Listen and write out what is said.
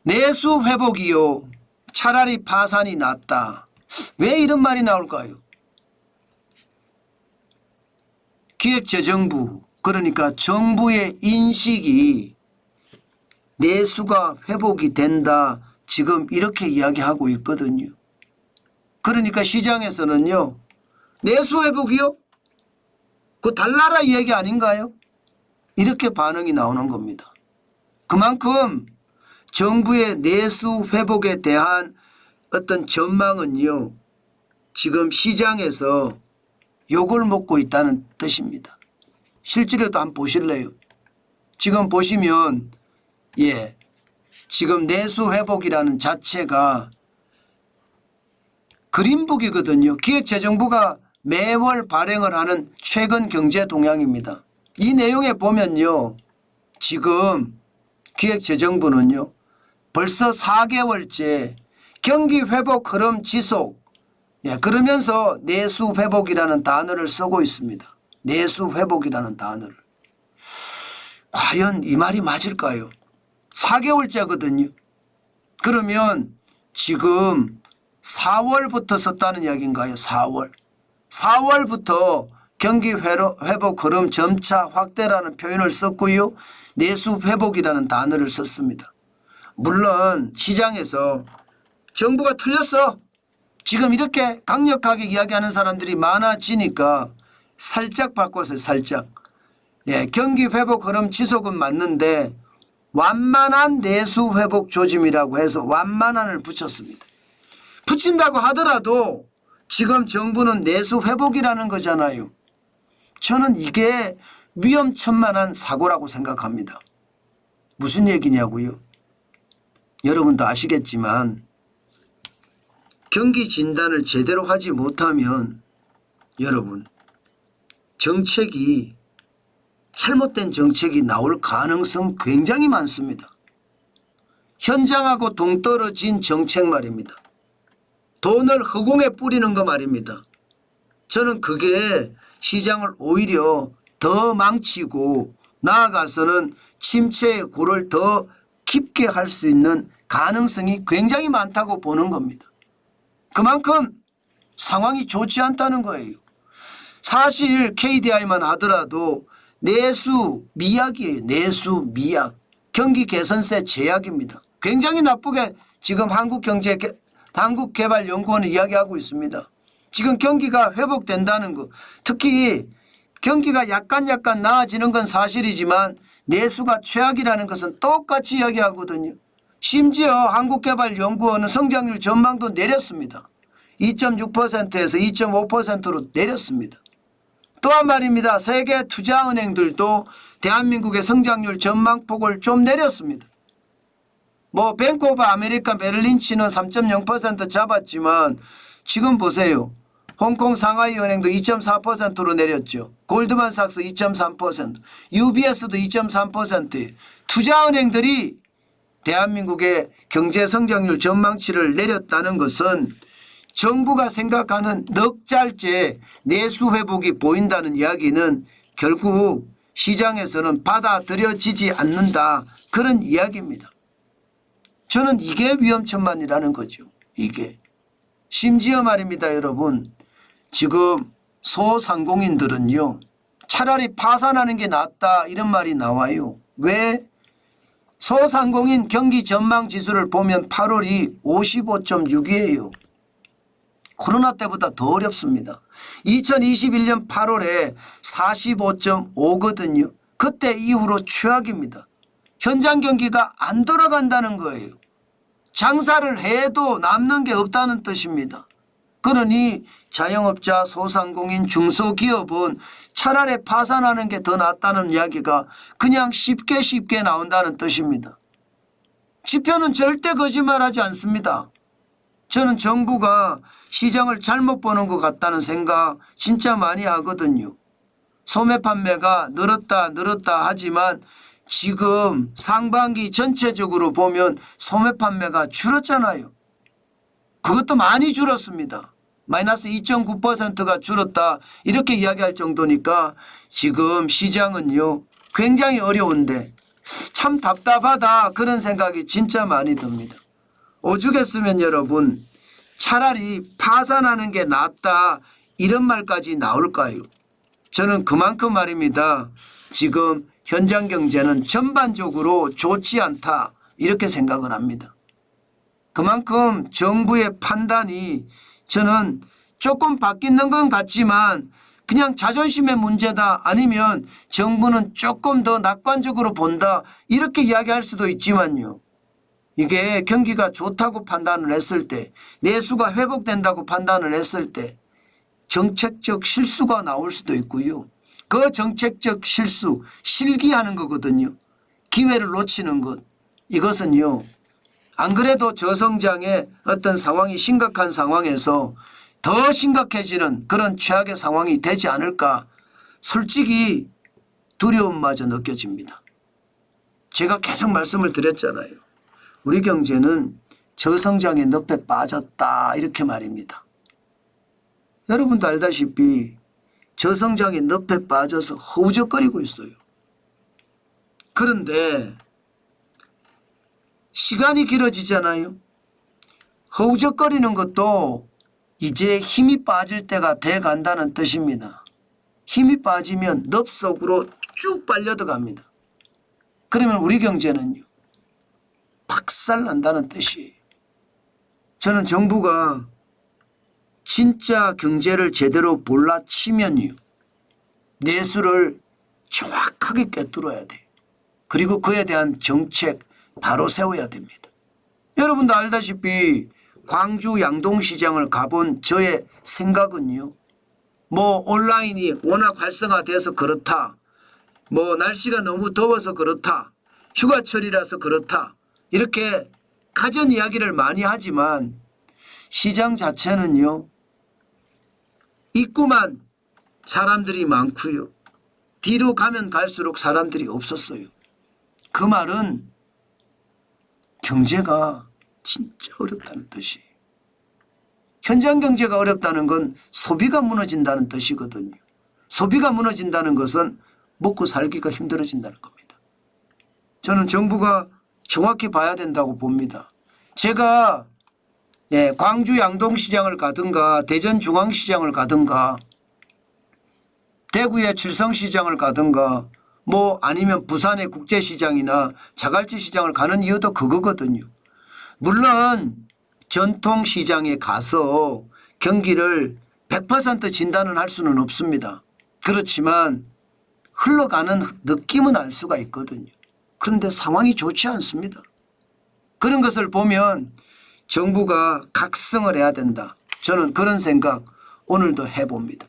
내수 회복이요 차라리 파산이 낫다. 왜 이런 말이 나올까요? 기획재정부, 그러니까 정부의 인식이 내수가 회복이 된다, 지금 이렇게 이야기하고 있거든요. 그러니까 시장에서는요, 내수 회복이요? 그 달나라 얘기 아닌가요? 이렇게 반응이 나오는 겁니다. 그만큼 정부의 내수 회복에 대한 어떤 전망은요, 지금 시장에서 욕을 먹고 있다는 뜻입니다. 실제로도 한번 보실래요? 지금 보시면 지금 내수 회복이라는 자체가 그린북이거든요. 기획재정부가 매월 발행을 하는 최근 경제 동향입니다. 이 내용에 보면요, 지금 기획재정부는요 벌써 4개월째 경기 회복 흐름 지속, 그러면서 내수 회복이라는 단어를 쓰고 있습니다. 내수 회복이라는 단어를. 과연 이 말이 맞을까요? 4개월째거든요. 그러면 지금 4월부터 썼다는 이야기인가요? 4월부터 경기 회복 흐름 점차 확대라는 표현을 썼고요. 내수 회복이라는 단어를 썼습니다. 물론 시장에서 정부가 틀렸어, 지금 이렇게 강력하게 이야기하는 사람들이 많아지니까 살짝 바꿨어요. 살짝. 경기 회복 흐름 지속은 맞는데 완만한 내수 회복 조짐이라고 해서 완만한을 붙였습니다. 붙인다고 하더라도 지금 정부는 내수 회복이라는 거잖아요. 저는 이게 위험천만한 사고라고 생각합니다. 무슨 얘기냐고요? 여러분도 아시겠지만 경기 진단을 제대로 하지 못하면 여러분 정책이 잘못된 정책이 나올 가능성 굉장히 많습니다. 현장하고 동떨어진 정책 말입니다. 돈을 허공에 뿌리는 거 말입니다. 저는 그게 시장을 오히려 더 망치고 나아가서는 침체의 골을 더 깊게 할 수 있는 가능성이 굉장히 많다고 보는 겁니다. 그만큼 상황이 좋지 않다는 거예요. 사실 KDI만 하더라도 내수 미약이에요. 내수 미약. 경기 개선세 제약입니다. 굉장히 나쁘게 지금 한국개발연구원은 이야기하고 있습니다. 지금 경기가 회복된다는 거, 특히 경기가 약간 나아지는 건 사실이지만 내수가 최악이라는 것은 똑같이 이야기하거든요. 심지어 한국개발연구원은 성장률 전망도 내렸습니다. 2.6%에서 2.5%로 내렸습니다. 또한 말입니다. 세계 투자은행들도 대한민국의 성장률 전망폭을 좀 내렸습니다. 뱅크 오브 아메리카 메릴린치는 3.0% 잡았지만 지금 보세요. 홍콩 상하이 은행도 2.4%로 내렸죠. 골드만삭스 2.3%, UBS도 2.3%예요. 투자은행들이 대한민국의 경제 성장률 전망치를 내렸다는 것은 정부가 생각하는 넉 달째 내수 회복이 보인다는 이야기는 결국 시장에서는 받아들여지지 않는다, 그런 이야기입니다. 저는 이게 위험천만이라는 거죠. 이게. 심지어 말입니다, 여러분. 지금 소상공인들은요, 차라리 파산하는 게 낫다, 이런 말이 나와요. 왜? 소상공인 경기 전망 지수를 보면 8월이 55.6이에요. 코로나 때보다 더 어렵습니다. 2021년 8월에 45.5거든요. 그때 이후로 최악입니다. 현장 경기가 안 돌아간다는 거예요. 장사를 해도 남는 게 없다는 뜻입니다. 그러니 자영업자, 소상공인, 중소기업은 차라리 파산하는 게 더 낫다는 이야기가 그냥 쉽게 나온다는 뜻입니다. 지표는 절대 거짓말하지 않습니다. 저는 정부가 시장을 잘못 보는 것 같다는 생각 진짜 많이 하거든요. 소매 판매가 늘었다 하지만 지금 상반기 전체적으로 보면 소매 판매가 줄었잖아요. 그것도 많이 줄었습니다. 마이너스 2.9%가 줄었다, 이렇게 이야기할 정도니까 지금 시장은요 굉장히 어려운데 참 답답하다 그런 생각이 진짜 많이 듭니다. 오죽했으면 여러분 차라리 파산하는 게 낫다 이런 말까지 나올까요? 저는 그만큼 말입니다. 지금 현장 경제는 전반적으로 좋지 않다 이렇게 생각을 합니다. 그만큼 정부의 판단이 저는 조금 바뀌는 건 같지만 그냥 자존심의 문제다 아니면 정부는 조금 더 낙관적으로 본다 이렇게 이야기할 수도 있지만요. 이게 경기가 좋다고 판단을 했을 때 내수가 회복된다고 판단을 했을 때 정책적 실수가 나올 수도 있고요. 그 정책적 실수 실기하는 거거든요. 기회를 놓치는 것. 이것은요. 안 그래도 저성장의 어떤 상황이 심각한 상황에서 더 심각해지는 그런 최악의 상황이 되지 않을까 솔직히 두려움마저 느껴집니다. 제가 계속 말씀을 드렸잖아요. 우리 경제는 저성장의 늪에 빠졌다 이렇게 말입니다. 여러분도 알다시피 저성장의 늪에 빠져서 허우적거리고 있어요. 그런데 시간이 길어지잖아요. 허우적거리는 것도 이제 힘이 빠질 때가 돼 간다는 뜻입니다. 힘이 빠지면 늪 속으로 쭉 빨려 들어갑니다. 그러면 우리 경제는요. 박살난다는 뜻이에요. 저는 정부가 진짜 경제를 제대로 몰라치면요. 내수를 정확하게 꿰뚫어야 돼요. 그리고 그에 대한 정책 바로 세워야 됩니다. 여러분도 알다시피 광주 양동시장을 가본 저의 생각은요. 뭐 온라인이 워낙 활성화돼서 그렇다. 뭐 날씨가 너무 더워서 그렇다. 휴가철이라서 그렇다. 이렇게 가전 이야기를 많이 하지만 시장 자체는요. 입구만 사람들이 많고요. 뒤로 가면 갈수록 사람들이 없었어요. 그 말은 경제가 진짜 어렵다는 뜻이에요. 현장 경제가 어렵다는 건 소비가 무너진다는 뜻이거든요. 소비가 무너진다는 것은 먹고 살기가 힘들어진다는 겁니다. 저는 정부가 정확히 봐야 된다고 봅니다. 제가 광주 양동시장을 가든가 대전중앙시장을 가든가 대구의 칠성시장을 가든가 뭐 아니면 부산의 국제시장이나 자갈치시장을 가는 이유도 그거거든요. 물론 전통시장에 가서 경기를 100% 진단을 할 수는 없습니다. 그렇지만 흘러가는 느낌은 알 수가 있거든요. 그런데 상황이 좋지 않습니다. 그런 것을 보면 정부가 각성을 해야 된다. 저는 그런 생각 오늘도 해봅니다.